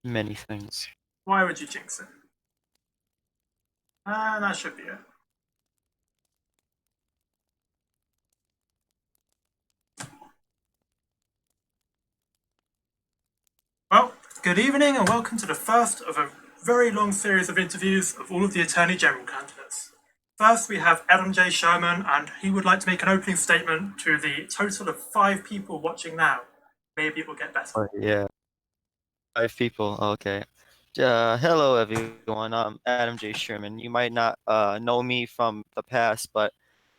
many things. Why would you jinx it? That should be it. Well, good evening and welcome to the first of a very long series of interviews of all of the Attorney General candidates. First, we have AdamJSherman, and he would like to make an opening statement to the total of 5 people watching now. Maybe it will get better. Oh, yeah. 5 people. Okay. Hello, everyone. I'm AdamJSherman. You might not know me from the past, but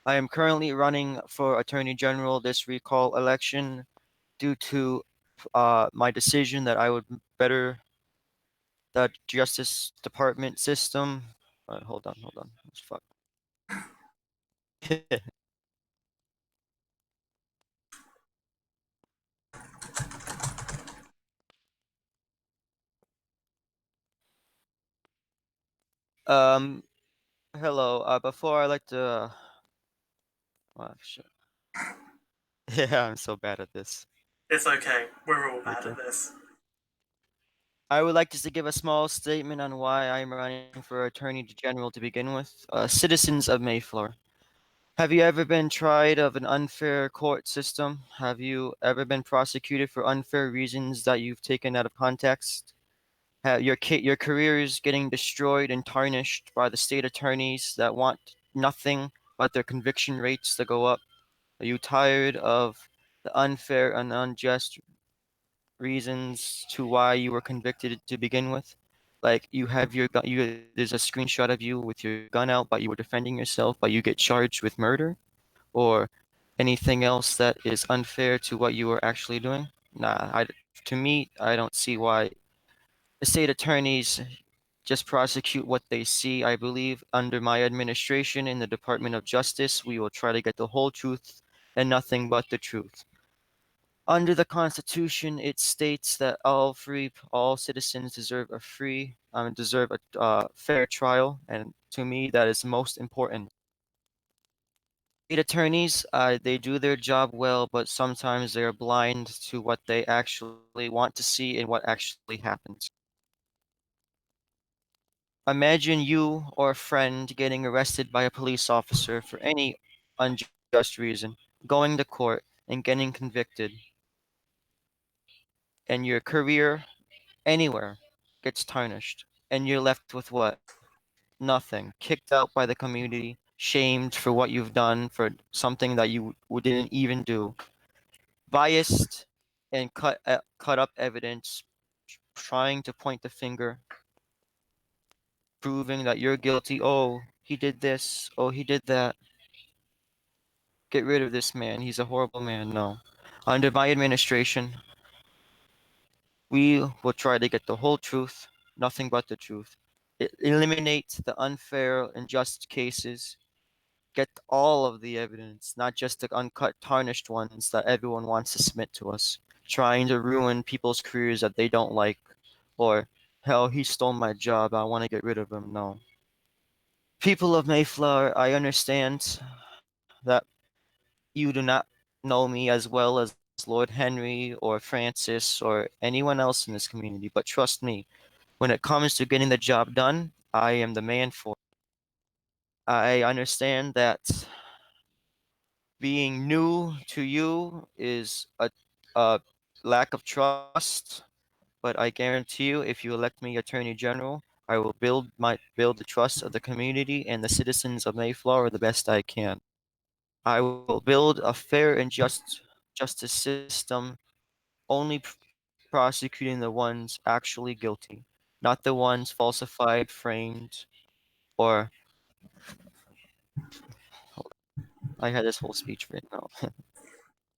I am currently running for Attorney General this recall election due to my decision that I would better the Justice Department system. Hold on, hold on. Fuck. um, Hello. Before I like to. Oh, shit. Yeah, I'm so bad at this. It's okay, we're all bad Okay. at this. I would like just to give a small statement on why I'm running for Attorney General to begin with. Citizens of Mayflower. Have you ever been tried of an unfair court system? Have you ever been prosecuted for unfair reasons that you've taken out of context? Your career is getting destroyed and tarnished by the state attorneys that want nothing but their conviction rates to go up. Are you tired of the unfair and unjust reasons to why you were convicted to begin with? Like you have your gun, there's a screenshot of you with your gun out, but you were defending yourself, but you get charged with murder or anything else that is unfair to what you were actually doing. To me, I don't see why the state attorneys just prosecute what they see. I believe under my administration in the Department of Justice, we will try to get the whole truth and nothing but the truth. Under the Constitution, it states that all citizens deserve deserve a fair trial, and to me, that is most important. State attorneys, they do their job well, but sometimes they are blind to what they actually want to see and what actually happens. Imagine you or a friend getting arrested by a police officer for any unjust reason, going to court and getting convicted, and your career anywhere gets tarnished, and you're left with what? Nothing. Kicked out by the community, shamed for what you've done, for something that you didn't even do, biased and cut up evidence, trying to point the finger, proving that you're guilty. Oh, he did this. Oh, he did that. Get rid of this man. He's a horrible man. No. Under my administration, we will try to get the whole truth, nothing but the truth. Eliminate the unfair and just cases. Get all of the evidence, not just the uncut, tarnished ones that everyone wants to submit to us, trying to ruin people's careers that they don't like, or hell, he stole my job. I want to get rid of him. No. People of Mayflower, I understand that you do not know me as well as Lord Henry or Francis or anyone else in this community, but trust me, when it comes to getting the job done, I am the man for it. I understand that being new to you is a lack of trust, but I guarantee you, if you elect me Attorney General, I will build the trust of the community and the citizens of Mayflower the best I can. I will build a fair and just justice system, only prosecuting the ones actually guilty, not the ones falsified, framed, or I had this whole speech written out.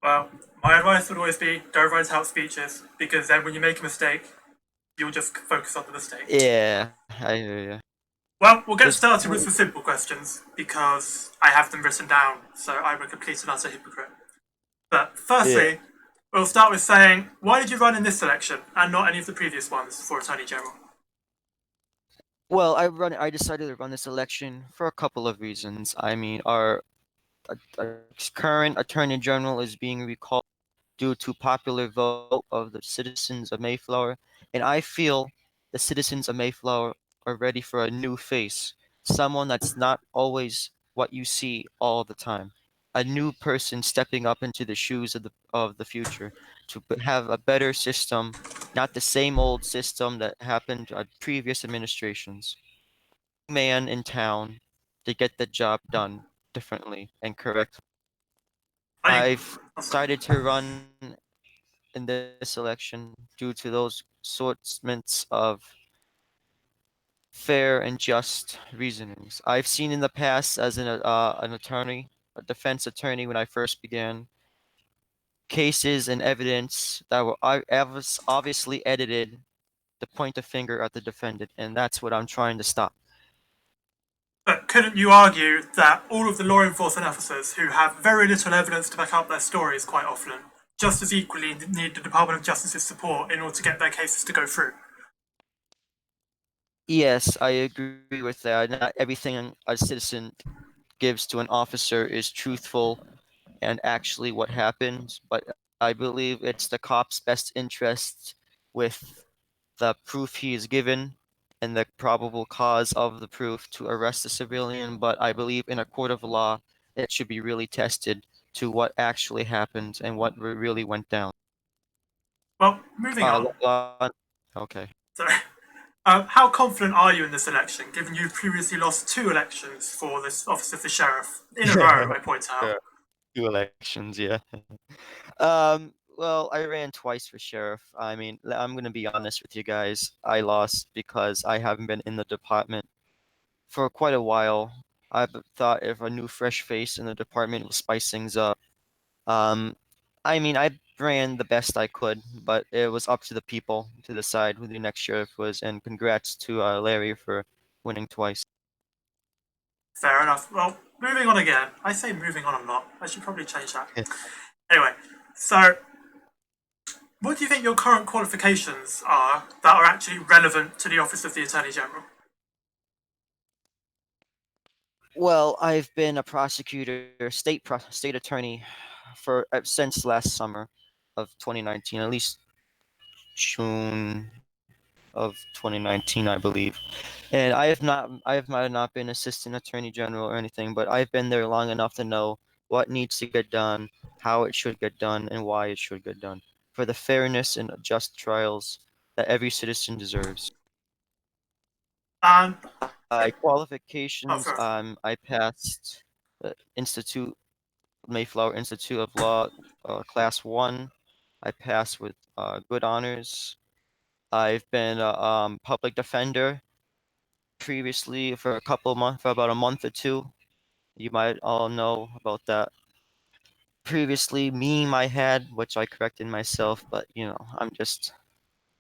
Well, my advice would always be don't write out speeches because then when you make a mistake, you'll just focus on the mistake. Yeah, I hear you. Well, we'll get Just started with some simple questions because I have them written down, so I'm a complete and utter hypocrite. But yeah. firstly, we'll start with saying, why did you run in this election and not any of the previous ones for Attorney General? Well, I decided to run this election for a couple of reasons. I mean, our current Attorney General is being recalled due to popular vote of the citizens of Mayflower, and I feel the citizens of Mayflower are ready for a new face, someone that's not always what you see all the time. A new person stepping up into the shoes of the future to have a better system, not the same old system that happened at previous administrations. Man in town to get the job done differently and correctly. I, I've oh, sorry. decided to run in this election due to those sorts of fair and just reasonings. I've seen in the past as an attorney, a defense attorney when I first began, cases and evidence that were obviously edited to point the finger at the defendant, and that's what I'm trying to stop. But couldn't you argue that all of the law enforcement officers who have very little evidence to back up their stories quite often just as equally need the Department of Justice's support in order to get their cases to go through? Yes, I agree with that. Not everything a citizen gives to an officer is truthful and actually what happens, but I believe it's the cop's best interest with the proof he is given and the probable cause of the proof to arrest the civilian. But I believe in a court of law, it should be really tested to what actually happened and what really went down. Well, moving on. Okay. Sorry. How confident are you in this election, given you've previously lost two elections for this office of the sheriff in a row, I point out? Yeah, two elections, yeah. Well, I ran twice for sheriff. I mean, I'm gonna be honest with you guys. I lost because I haven't been in the department for quite a while. I thought if a new fresh face in the department will spice things up. Um, I mean, I ran the best I could, but it was up to the people to decide who the next sheriff was. And congrats to Larry for winning twice. Fair enough. Well, moving on again. I say moving on a lot. I should probably change that. Anyway, so what do you think your current qualifications are that are actually relevant to the office of the Attorney General? Well, I've been a prosecutor, state attorney for since last summer of 2019, at least June of 2019, I believe. And I have not been assistant attorney general or anything, but I've been there long enough to know what needs to get done, how it should get done, and why it should get done for the fairness and just trials that every citizen deserves. And oh, Qualifications, fair enough. I passed the Mayflower Institute of Law, Class 1. I passed with good honors. I've been a public defender previously for a couple of months, for about a month or two. You might all know about that. Previously, meme I had, which I corrected myself, but I'm just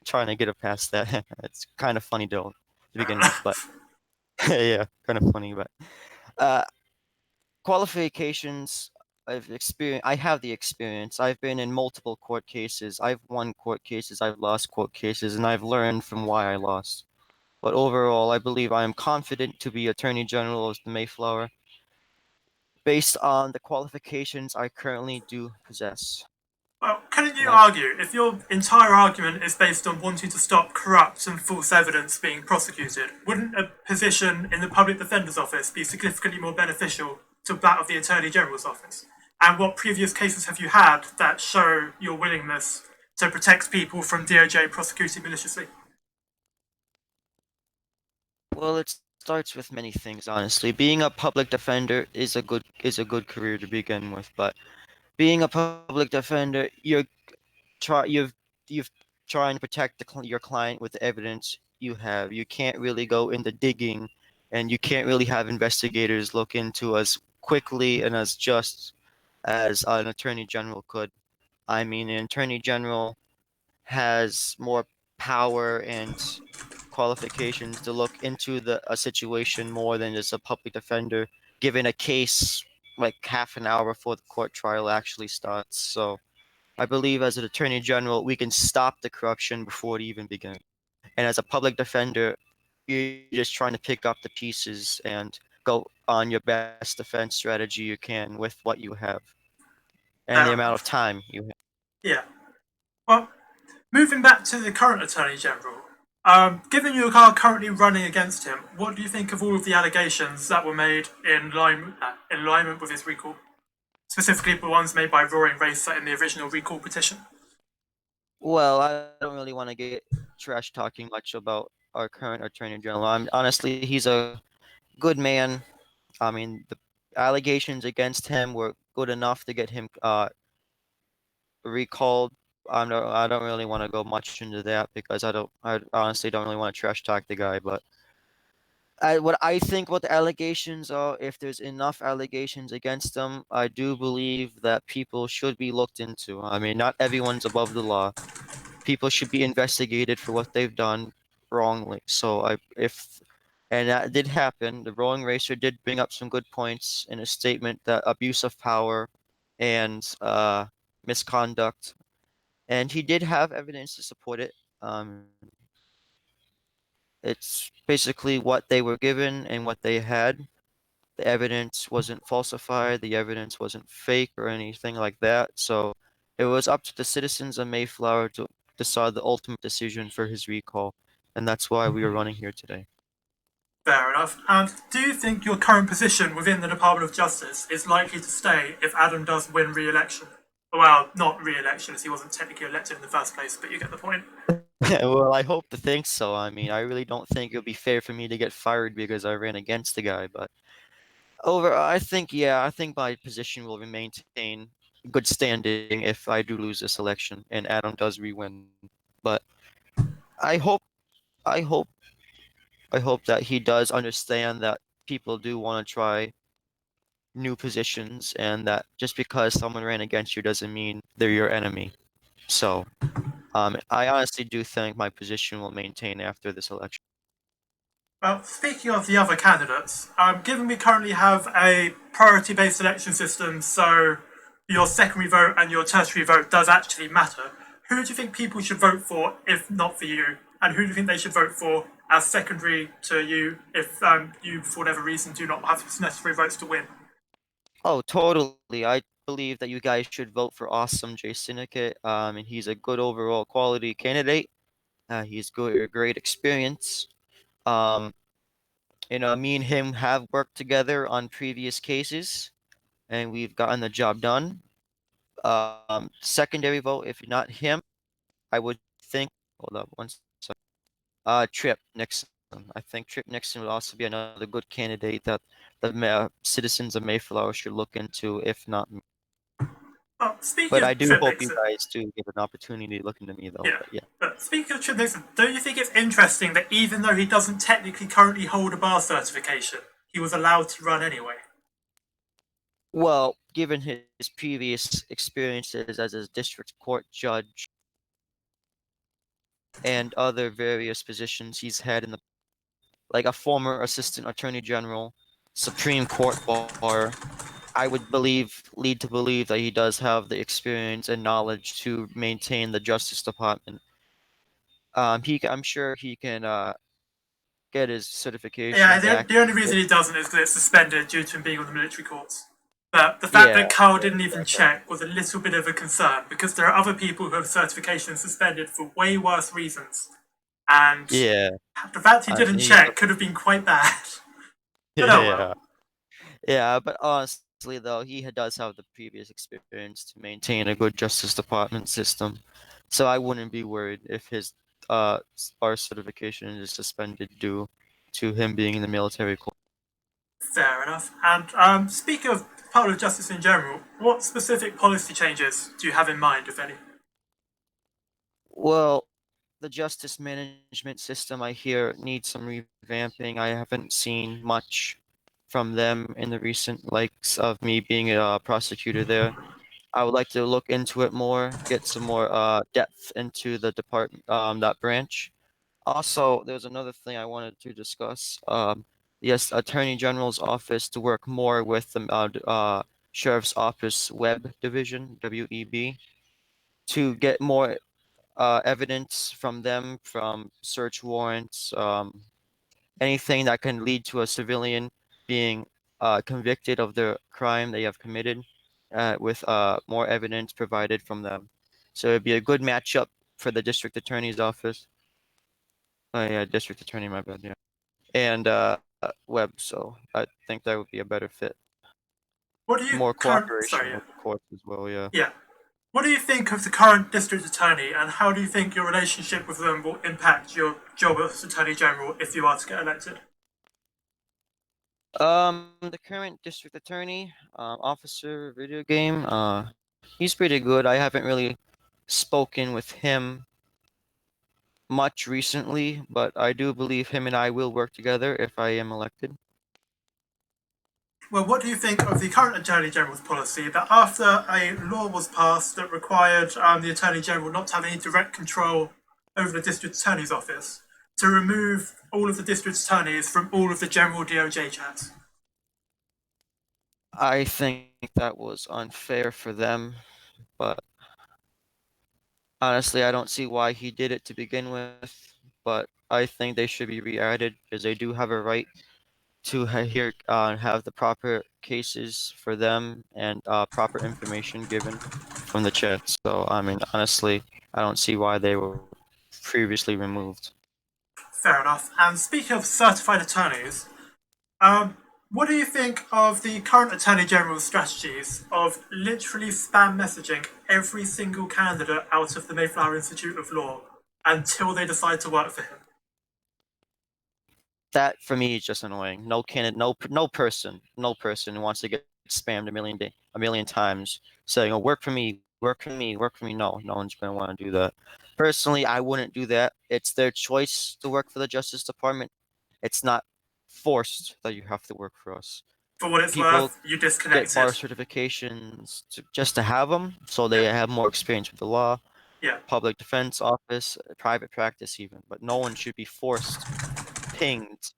trying to get it past that. It's kind of funny though to Fair begin with, but enough. yeah, kind of funny. But uh, qualifications, I have the experience. I've been in multiple court cases. I've won court cases. I've lost court cases, and I've learned from why I lost. But overall, I believe I am confident to be Attorney General of the Mayflower based on the qualifications I currently do possess. Well, couldn't And you that's argue, if your entire argument is based on wanting to stop corrupt and false evidence being prosecuted, wouldn't a position in the Public Defender's Office be significantly more beneficial to that of the Attorney General's Office? And what previous cases have you had that show your willingness to protect people from DOJ prosecuting maliciously? well, it starts with many things, honestly. Being a public defender is a good career to begin with, but being a public defender, you've trying to protect your client with the evidence you have. You can't really go into digging, and you can't really have investigators look into as quickly and as just as an attorney general could. I mean, an attorney general has more power and qualifications to look into a situation more than just a public defender given a case like half an hour before the court trial actually starts. So I believe as an attorney general, we can stop the corruption before it even begins. And as a public defender, you're just trying to pick up the pieces and go on your best defense strategy you can with what you have and the Fair amount of enough. time you have. Yeah. Well, moving back to the current Attorney General, Given you are currently running against him, what do you think of all of the allegations that were made in alignment with his recall? Specifically, the ones made by Roaring Racer in the original recall petition. Well, I don't really want to get trash talking much about our current Attorney General. Honestly, he's a good man. I mean, the allegations against him were good enough to get him recalled. I don't really want to go much into that because I honestly don't really want to trash talk the guy. But what I think what the allegations are, if there's enough allegations against them, I do believe that people should be looked into. I mean, not everyone's above the law. People should be investigated for what they've done wrongly. So and that did happen. The Rolling Racer did bring up some good points in a statement that abuse of power and misconduct, and he did have evidence to support it. Um, it's basically what they were given and what they had. The evidence wasn't falsified, the evidence wasn't fake or anything like that. So it was up to the citizens of Mayflower to decide the ultimate decision for his recall. And that's why we are running here today. Fair enough. And do you think your current position within the Department of Justice is likely to stay if Adam does win re-election? Well, not re-election, as he wasn't technically elected in the first place, but you get the point. Well, I hope to think so. I mean, I really don't think it would be fair for me to get fired because I ran against the guy. But I think, yeah, I think my position will maintain good standing if I do lose this election and Adam does re-win. But I hope, I hope I hope that he does understand that people do want to try new positions and that just because someone ran against you doesn't mean they're your enemy. So, I honestly do think my position will maintain after this election. Well, speaking of the other candidates, given we currently have a priority-based election system, so your secondary vote and your tertiary vote does actually matter, who do you think people should vote for if not for you? And who do you think they should vote for as secondary to you if you, for whatever reason, do not have the necessary votes to win? Oh, totally. I believe that you guys should vote for Awesome J Syndicate. And he's a good overall quality candidate. He's good, great experience. Um, me and him have worked together on previous cases, and we've gotten the job done. Secondary vote, if not him, I would think. Hold up one second. Trip Nixon. I think Trip Nixon would also be another good candidate that the citizens of Mayflower should look into, if not me. Well, speaking But I of do Trip hope you Nixon, guys do give an opportunity to look into me, though. yeah. But yeah. But speaking of Trip Nixon, don't you think it's interesting that even though he doesn't technically currently hold a bar certification, he was allowed to run anyway? Well, given his previous experiences as a district court judge and other various positions he's had in the like a former assistant attorney general, Supreme Court bar, I would lead to believe that he does have the experience and knowledge to maintain the Justice Department. I'm sure he can get his Yeah, certification the, back. the only reason he doesn't is because it's suspended due to him being on the military courts. But the fact Yeah, that Carl yeah, didn't even exactly. check was a little bit of a concern because there are other people who have certifications suspended for way worse reasons. And Yeah, the fact he didn't he's check could have been quite bad. But oh well. yeah, yeah. But honestly, though, does have the previous experience to maintain a good Justice Department system, so I wouldn't be worried if his bar certification is suspended due to him being in the military corps. Fair enough. And speaking of public justice in general, what specific policy changes do you have in mind, if any? Well, the justice management system I hear needs some revamping. I haven't seen much from them in the recent likes of me being a prosecutor there. I would like to look into it more, get some more depth into the department, that branch. Also, there's another thing I wanted to discuss. Yes, Attorney General's office to work more with the Sheriff's Office Web Division, WEB, to get more evidence from them, from search warrants, anything that can lead to a civilian being convicted of the crime they have committed, with more evidence provided from them. So it'd be a good matchup for the district attorney's office. Oh yeah, district attorney, my bad, yeah. And Webb, so I think that would be a better fit. What do you More current? cooperation Sorry, yeah, with the courts as well, yeah. yeah. What do you think of the current district attorney, and how do you think your relationship with them will impact your job as attorney general if you are to get elected? The current district attorney, officer, video game, he's pretty good. I haven't really spoken with him much recently, but I do believe him and I will work together if I am elected. Well, what do you think of the current Attorney General's policy that after a law was passed that required the Attorney General not to have any direct control over the District Attorney's office, to remove all of the District Attorneys from all of the general DOJ chats? I think that was unfair for them, but honestly, I don't see why he did it to begin with. But I think they should be re-added because they do have a right to have the proper cases for them and proper information given from the chat. So I mean, honestly, I don't see why they were previously removed. Fair enough. And speaking of certified attorneys, um, what do you think of the current Attorney General's strategies of literally spam messaging every single candidate out of the Mayflower Institute of Law until they decide to work for him? That for me is just annoying. No candidate, no person wants to get spammed a million times saying, "Oh, work for me, work for me, work for me." No, no one's gonna want to do that. Personally, I wouldn't do that. It's their choice to work for the Justice Department. It's not forced that you have to work for us. For what it's People worth, you get bar disconnected. certifications just to have them, so they Yeah, have more experience with the law, yeah, public defense office, private practice even. But no one should be forced, pinged,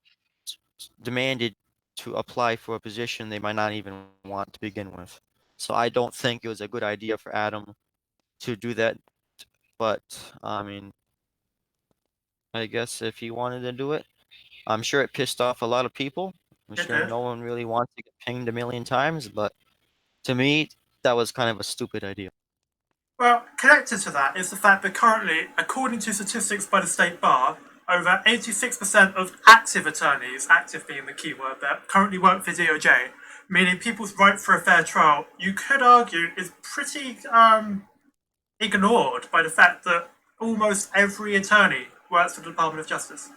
demanded to apply for a position they might not even want to begin with. So I don't think it was a good idea for Adam to do that. But I mean, I guess if he wanted to do it, I'm sure it pissed off a lot of people. I'm it sure did. no one really wants to get pinged a million times, but to me, that was kind of a stupid idea. Well, connected to that is the fact that currently, according to statistics by the State Bar, over 86% of active attorneys, active being the key word there, currently work for DOJ, meaning people's right for a fair trial, you could argue, is pretty ignored by the fact that almost every attorney works for the Department of Justice.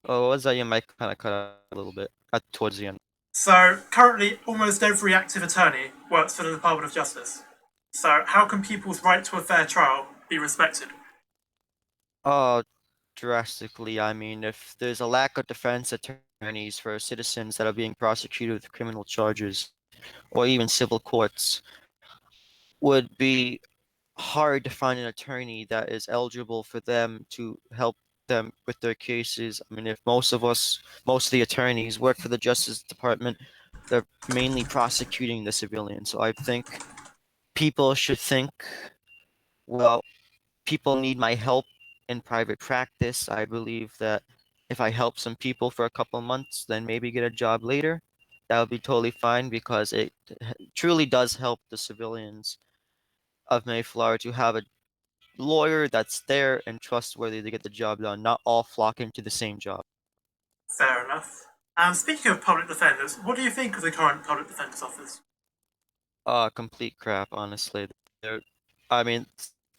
Oh, what was that? Your mic kind of cut out a little bit towards the end. So currently, almost every active attorney works for the Department of Justice. So how can people's right to a fair trial be respected? Oh, drastically. I mean, if there's a lack of defense attorneys for citizens that are being prosecuted with criminal charges or even civil courts, would be hard to find an attorney that is eligible for them to help them with their cases. I mean, if most of the attorneys work for the Justice Department, they're mainly prosecuting the civilians. So I think people should think, well, people need my help in private practice. I believe that if I help some people for a couple months, then maybe get a job later, that would be totally fine because it truly does help the civilians of Mayflower to have a lawyer that's there and trustworthy to get the job done, not all flocking to the same job. Fair enough. And speaking of public defenders, what do you think of the current public defender's office? Complete crap, honestly. They're, I mean,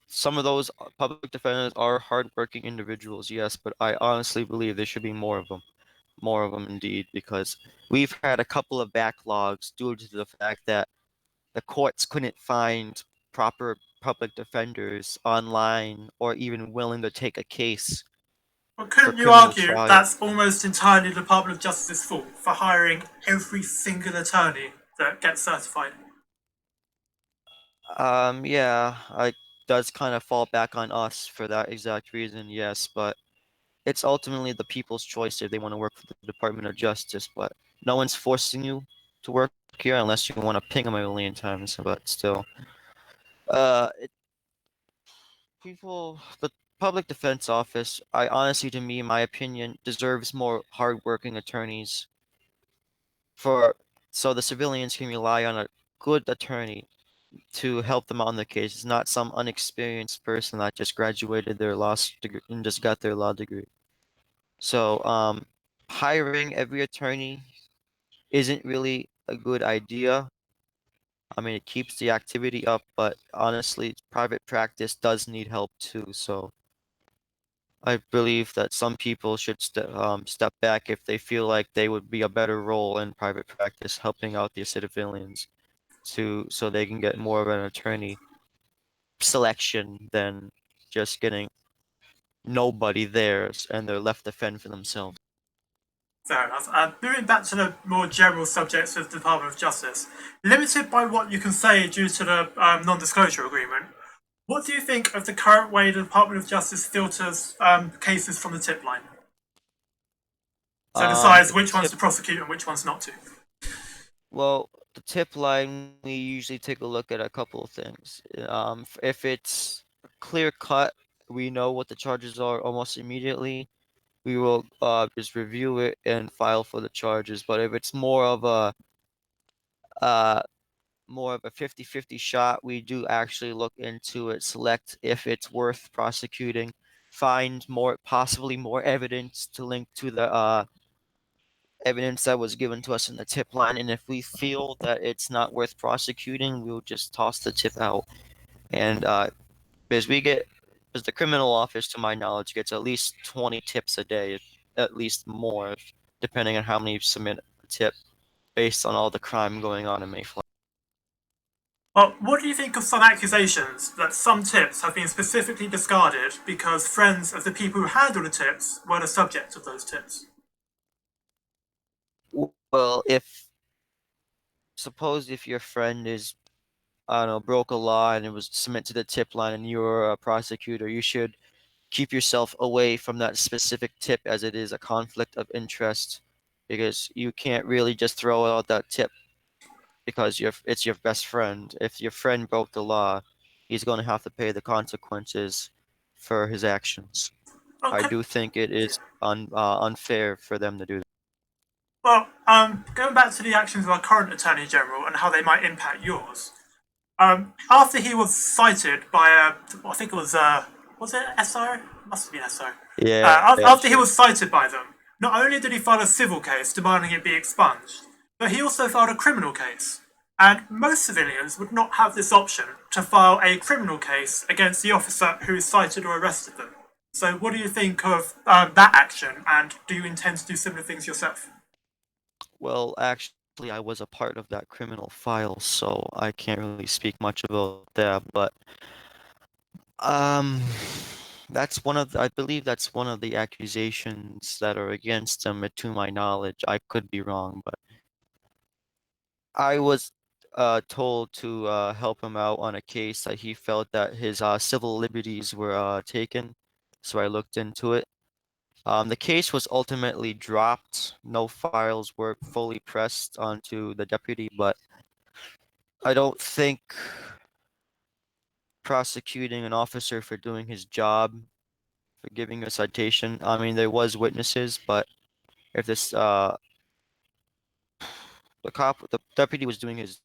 some of those public defenders are hardworking individuals, yes, but I honestly believe there should be more of them indeed, because we've had a couple of backlogs due to the fact that the courts couldn't find proper public defenders online or even willing to take a case Well, for couldn't you criminal argue trial. that's almost entirely the Department of Justice's fault for hiring every single attorney that gets certified? Yeah, I does kind of fall back on us for that exact reason, yes, but it's ultimately the people's choice if they want to work for the Department of Justice, but no one's forcing you to work here unless you want to ping them a million times, but still. It, the public defense office, I honestly, to me, in my opinion, deserves more hardworking attorneys for so the civilians can rely on a good attorney. to help them out on the case. It's not some unexperienced person that just graduated their law degree and just got their law degree. So, hiring every attorney isn't really a good idea. I mean, it keeps the activity up, but honestly, private practice does need help too. So I believe that some people should step back if they feel like they would be a better role in private practice, helping out the civilians so they can get more of an attorney selection than just getting nobody there and they're left to fend for themselves. Fair enough. Moving back to the more general subjects of the Department of Justice, limited by what you can say due to the non-disclosure agreement, what do you think of the current way the Department of Justice filters cases from the tip line? So decides The which ones tip, to prosecute and which ones not to. well, the tip line, we usually take a look at a couple of things. If it's clear cut, we know what the charges are almost immediately. We will just review it and file for the charges. But if it's uh more of a 50-50 shot, we do actually look into it, select if it's worth prosecuting, find more possibly more evidence to link to the evidence that was given to us in the tip line, and if we feel that it's not worth prosecuting, we'll just toss the tip out. And because we get, because the criminal office, to my knowledge, gets at least 20 tips a day, at least more, depending on how many submit a tip based on all the crime going on in Mayflower. Well, what do you think of some accusations that some tips have been specifically discarded because friends of the people who handle the tips were the subject of those tips? Well, if suppose if your friend is, I don't know, broke a law and it was submitted to the tip line and you're a prosecutor, you should keep yourself away from that specific tip as it is a conflict of interest because you can't really just throw out that tip because it's your best friend. If your friend broke the law, he's going to have to pay the consequences for his actions. I Okay. do think it is unfair for them to do that. Well, going back to the actions of our current Attorney General and how they might impact yours. After he was cited by I think it was it SO? Must have been SO. Yeah, After he sure. was cited by them, not only did he file a civil case demanding it be expunged, but he also filed a criminal case. And most civilians would not have this option to file a criminal case against the officer who cited or arrested them. So, what do you think of that action, and do you intend to do similar things yourself? Well, actually, I was a part of that criminal file, so I can't really speak much about that, but um I believe that's one of the accusations that are against him, to my knowledge. I could be wrong, but I was told to help him out on a case that he felt that his civil liberties were taken, so I looked into it. The case was ultimately dropped. No files were fully pressed onto the deputy, but I don't think prosecuting an officer for doing his job, for giving a citation. I mean, there was witnesses, but if this the deputy was doing his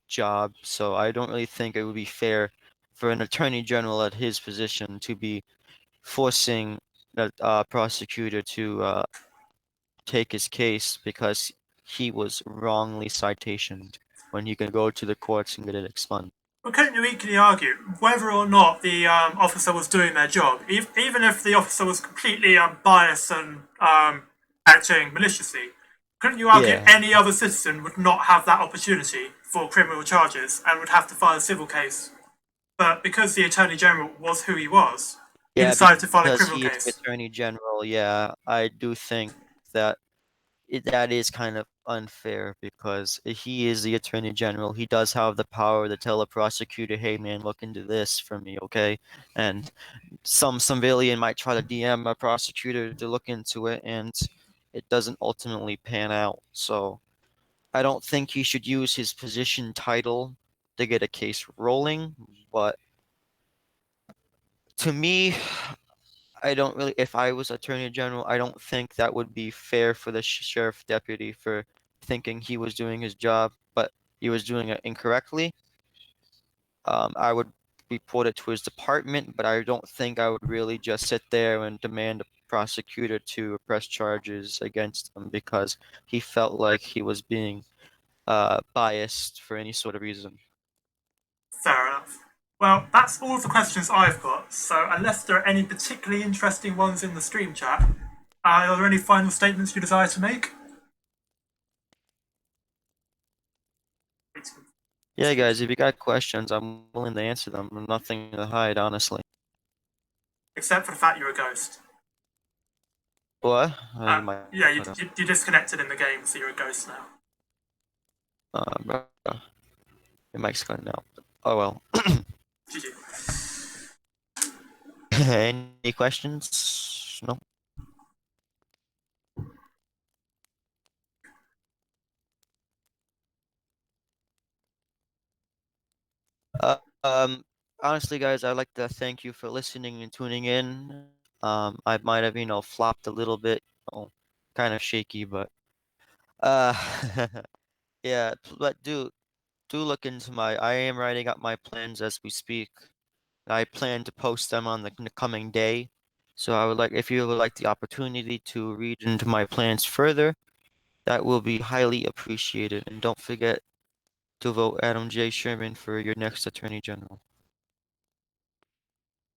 job, so I don't really think it would be fair for an attorney general at his position to be forcing the prosecutor to take his case because he was wrongly citationed when he can go to the courts and get it expunged. But couldn't you equally argue whether or not the officer was doing their job, even if the officer was completely biased and acting maliciously? Couldn't you argue Yeah, any other citizen would not have that opportunity for criminal charges and would have to file a civil case? But because the Attorney General was who he was, he yeah, decided to file a because criminal he is the case. attorney general. Yeah, I do think that that is kind of unfair because he is the attorney general. He does have the power to tell a prosecutor, "Hey, man, look into this for me, okay?" And some civilian might try to DM a prosecutor to look into it, and it doesn't ultimately pan out. So I don't think he should use his position title to get a case rolling. But to me, I don't really, if I was Attorney General, I don't think that would be fair for the sheriff deputy for thinking he was doing his job, but he was doing it incorrectly. I would report it to his department, but I don't think I would really just sit there and demand a prosecutor to press charges against him because he felt like he was being biased for any sort of reason. Fair enough. Well, that's all of the questions I've got, so unless there are any particularly interesting ones in the stream chat, are there any final statements you desire to make? Yeah, guys, if you got questions, I'm willing to answer them. Nothing to hide, honestly. Except for the fact you're a ghost. What? You might Yeah, cut out. you disconnected in the game, so you're a ghost now. Bro, your mic's cutting out. Oh well. GG. Any questions? No. Uh, um, Honestly, guys, I'd like to thank you for listening and tuning in. I might have, flopped a little bit, kind of shaky, but uh, yeah. But do look into my. I am writing up my plans as we speak. I plan to post them on the coming day. So I would like, if you would like the opportunity to read into my plans further, that will be highly appreciated. And don't forget to vote Adam J. Sherman for your next Attorney General.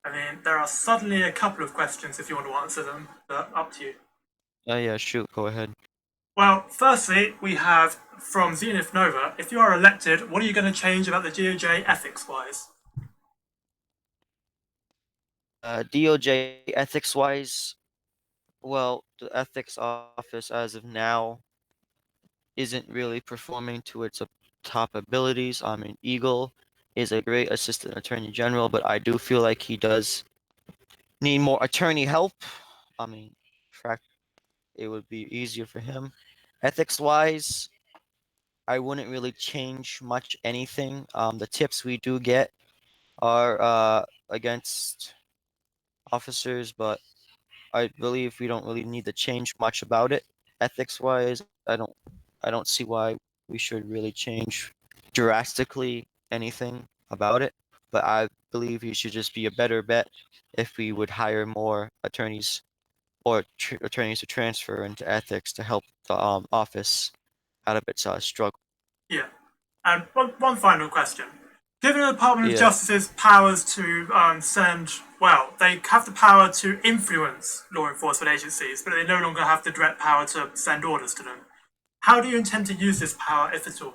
I mean, there are suddenly a couple of questions if you want to answer them, but up to you. Oh yeah, shoot, go ahead. Well, firstly, we have from Zenith Nova, if you are elected, what are you going to change about the DOJ ethics-wise? DOJ ethics-wise, well, the ethics office as of now isn't really performing to its top abilities. I mean, Eagle is a great assistant attorney general, but I do feel like he does need more attorney help. I mean, fact, it would be easier for him. Ethics-wise, I wouldn't really change much anything. The tips we do get are against officers, but I believe we don't really need to change much about it. Ethics wise, I don't see why we should really change drastically anything about it. But I believe he should just be a better bet if we would hire more attorneys or attorneys to transfer into ethics to help the office out of its struggle. Yeah. And one final question. Given the Department of Yeah. Justice's powers to they have the power to influence law enforcement agencies, but they no longer have the direct power to send orders to them. How do you intend to use this power, if at all?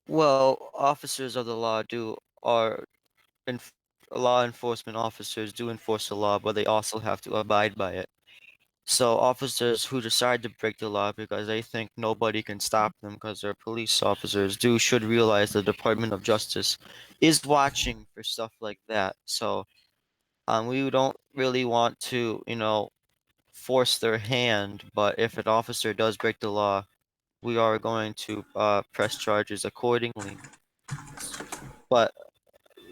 Well, officers of the law do are enf law enforcement officers do enforce the law, but they also have to abide by it. So officers who decide to break the law because they think nobody can stop them because they're police officers should realize the Department of Justice is watching for stuff like that. So we don't really want to, force their hand, but if an officer does break the law, we are going to press charges accordingly. But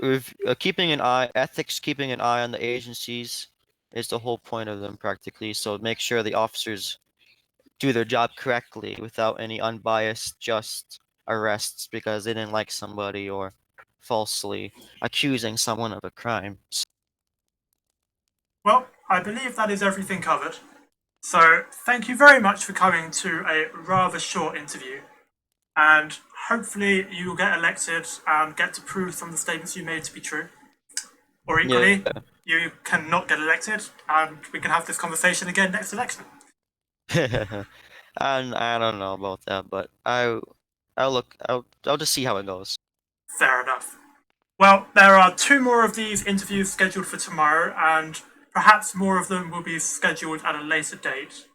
with keeping an eye on the agencies is the whole point of them practically. So make sure the officers do their job correctly without any unbiased just arrests because they didn't like somebody or falsely accusing someone of a crime. Well, I believe that is everything covered. So thank you very much for coming to a rather short interview. And hopefully you will get elected and get to prove some of the statements you made to be true. Or equally, Yeah. you cannot get elected and we can have this conversation again next election. And I don't know about that, but I'll just see how it goes. Fair enough. Well, there are two more of these interviews scheduled for tomorrow, and perhaps more of them will be scheduled at a later date.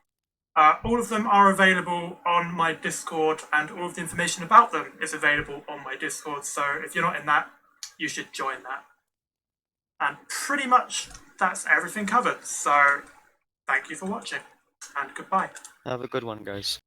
All of them are available on my Discord, and all of the information about them is available on my Discord. So if you're not in that, you should join that. And pretty much that's everything covered. So thank you for watching, and goodbye. Have a good one, guys.